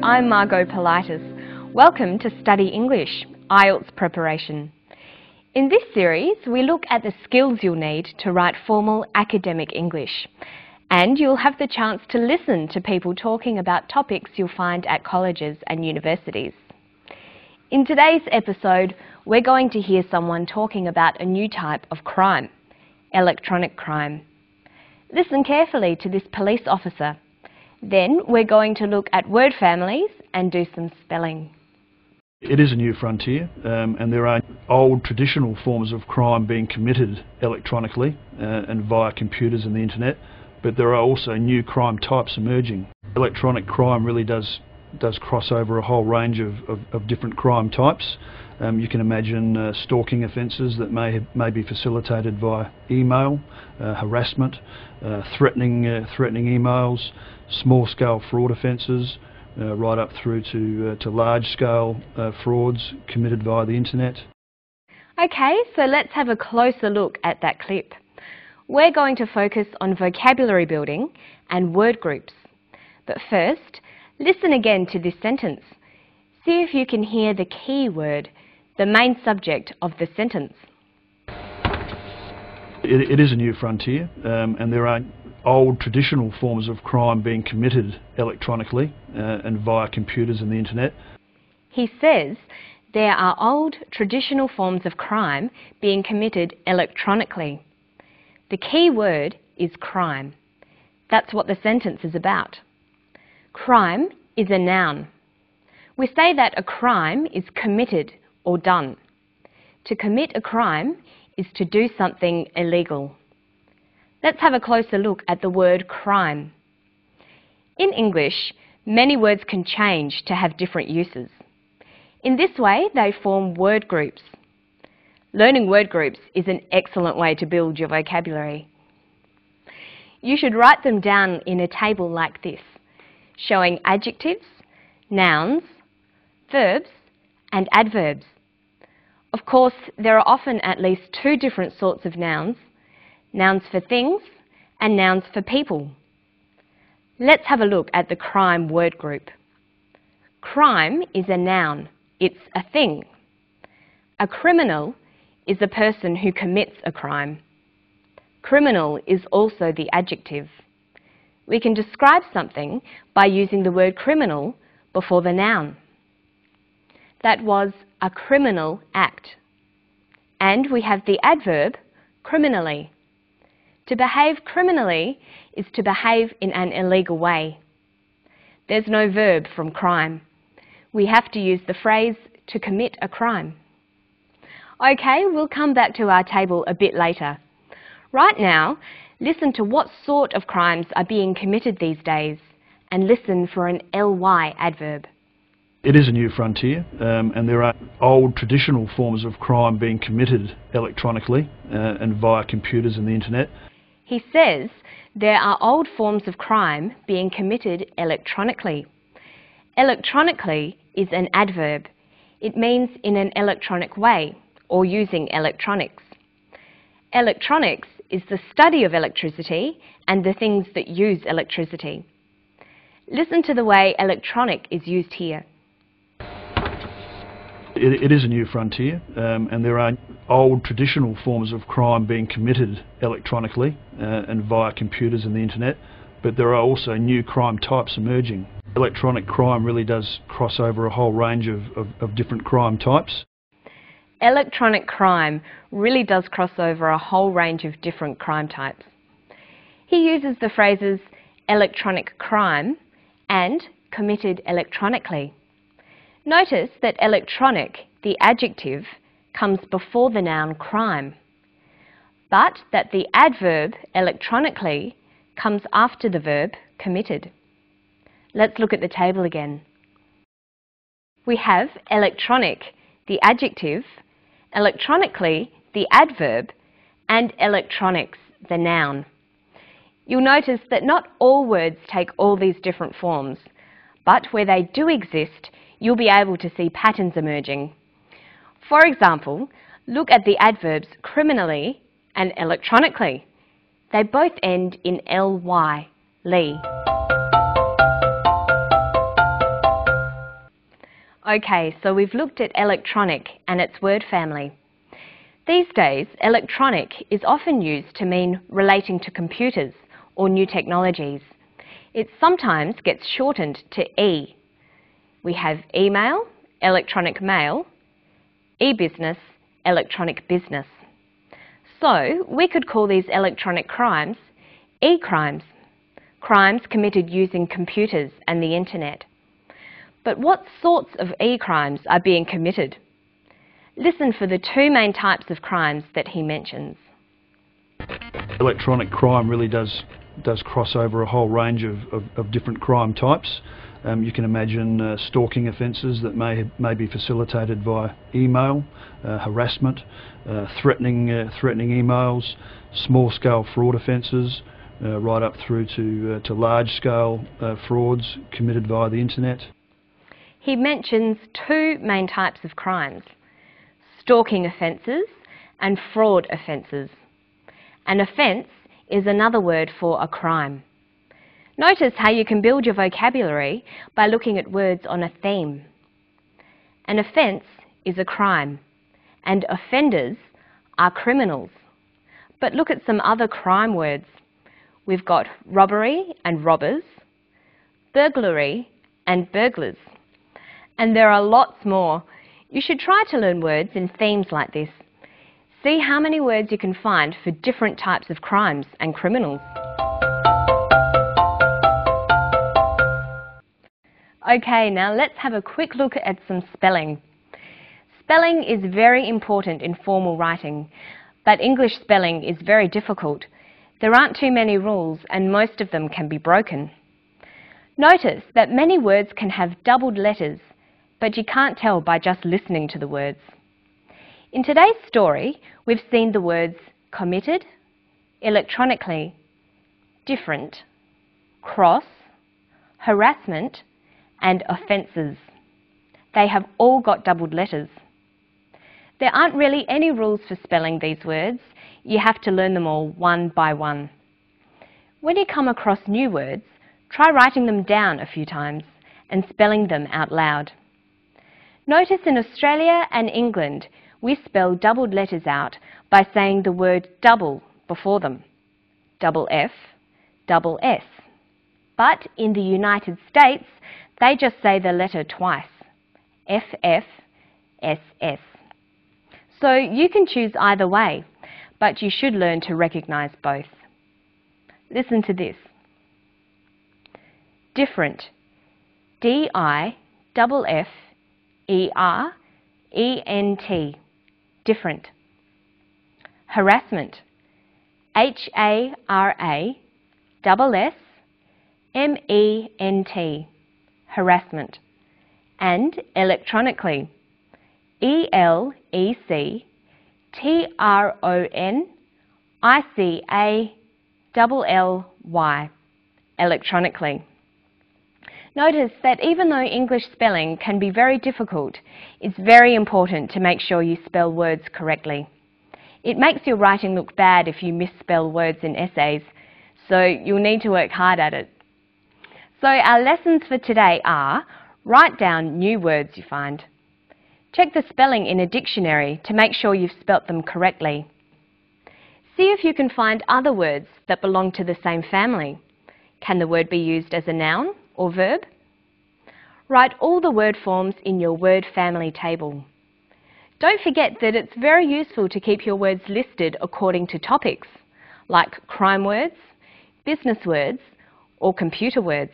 I'm Margot Politis. Welcome to Study English, IELTS preparation. In this series, we look at the skills you'll need to write formal academic English. And you'll have the chance to listen to people talking about topics you'll find at colleges and universities. In today's episode, we're going to hear someone talking about a new type of crime, electronic crime. Listen carefully to this police officer. Then we're going to look at word families and do some spelling. It is a new frontier, and there are old traditional forms of crime being committed electronically and via computers and the internet, but there are also new crime types emerging. Electronic crime really does cross over a whole range of different crime types. You can imagine stalking offences that may be facilitated via email, harassment, threatening emails, small-scale fraud offences, right up through to large-scale frauds committed via the internet. Okay, so let's have a closer look at that clip. We're going to focus on vocabulary building and word groups. But first, listen again to this sentence. See if you can hear the key word, the main subject of the sentence. It is a new frontier, and there are old traditional forms of crime being committed electronically and via computers and the internet. He says there are old traditional forms of crime being committed electronically. The key word is crime. That's what the sentence is about. Crime is a noun. We say that a crime is committed or done. To commit a crime is to do something illegal. Let's have a closer look at the word crime. In English, many words can change to have different uses. In this way, they form word groups. Learning word groups is an excellent way to build your vocabulary. You should write them down in a table like this, showing adjectives, nouns, verbs, and adverbs. Of course, there are often at least two different sorts of nouns, nouns for things and nouns for people. Let's have a look at the crime word group. Crime is a noun. It's a thing. A criminal is a person who commits a crime. Criminal is also the adjective. We can describe something by using the word criminal before the noun. That was a criminal act. And we have the adverb criminally. To behave criminally is to behave in an illegal way. There's no verb from crime. We have to use the phrase to commit a crime. Okay, we'll come back to our table a bit later. Right now, listen to what sort of crimes are being committed these days and listen for an ly adverb. It is a new frontier, and there are old traditional forms of crime being committed electronically and via computers and the internet. He says there are old forms of crime being committed electronically. Electronically is an adverb. It means in an electronic way or using electronics. Electronics is the study of electricity and the things that use electricity. Listen to the way electronic is used here. It is a new frontier, and there are old traditional forms of crime being committed electronically and via computers and the internet, but there are also new crime types emerging. Electronic crime really does cross over a whole range of different crime types. Electronic crime really does cross over a whole range of different crime types. He uses the phrases electronic crime and committed electronically. Notice that electronic, the adjective, comes before the noun crime, but that the adverb electronically comes after the verb committed. Let's look at the table again. We have electronic, the adjective, electronically, the adverb, and electronics, the noun. You'll notice that not all words take all these different forms, but where they do exist, you'll be able to see patterns emerging. For example, look at the adverbs criminally and electronically. They both end in ly, lee. Okay, so we've looked at electronic and its word family. These days, electronic is often used to mean relating to computers or new technologies. It sometimes gets shortened to E. We have email, electronic mail, e-business, electronic business. So we could call these electronic crimes e-crimes, crimes committed using computers and the internet. But what sorts of e-crimes are being committed? Listen for the two main types of crimes that he mentions. Electronic crime really does cross over a whole range of different crime types. You can imagine stalking offences that may be facilitated via email, harassment, threatening emails, small-scale fraud offences, right up through to large-scale frauds committed via the internet. He mentions two main types of crimes: stalking offences and fraud offences. An offence is another word for a crime. Notice how you can build your vocabulary by looking at words on a theme. An offence is a crime, and offenders are criminals. But look at some other crime words. We've got robbery and robbers, burglary and burglars. And there are lots more. You should try to learn words in themes like this. See how many words you can find for different types of crimes and criminals. Okay, now let's have a quick look at some spelling. Spelling is very important in formal writing, but English spelling is very difficult. There aren't too many rules and most of them can be broken. Notice that many words can have doubled letters, but you can't tell by just listening to the words. In today's story, we've seen the words committed, electronically, different, cross, harassment, and offences. They have all got doubled letters. There aren't really any rules for spelling these words. You have to learn them all one by one. When you come across new words, try writing them down a few times and spelling them out loud. Notice in Australia and England, we spell doubled letters out by saying the word double before them. Double F, double S. But in the United States, they just say the letter twice. FF, SS. So you can choose either way, but you should learn to recognise both. Listen to this. Different. D-I-F-F-E-R-E-N-T. Different. Harassment. H-A-R-A-S-S-M-E-N-T. Harassment. And electronically. E-L-E-C-T-R-O-N-I-C-A-L-L-Y. Electronically. Notice that even though English spelling can be very difficult, it's very important to make sure you spell words correctly. It makes your writing look bad if you misspell words in essays, so you'll need to work hard at it. So our lessons for today are: write down new words you find. Check the spelling in a dictionary to make sure you've spelt them correctly. See if you can find other words that belong to the same family. Can the word be used as a noun or verb? Write all the word forms in your word family table. Don't forget that it's very useful to keep your words listed according to topics, like crime words, business words, or computer words.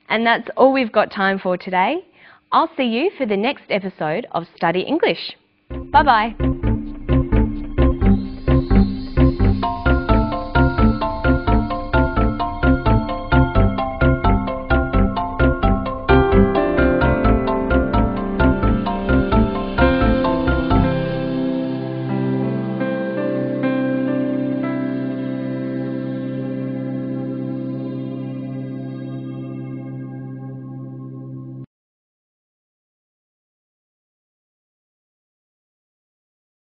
And that's all we've got time for today. I'll see you for the next episode of Study English. Bye-bye.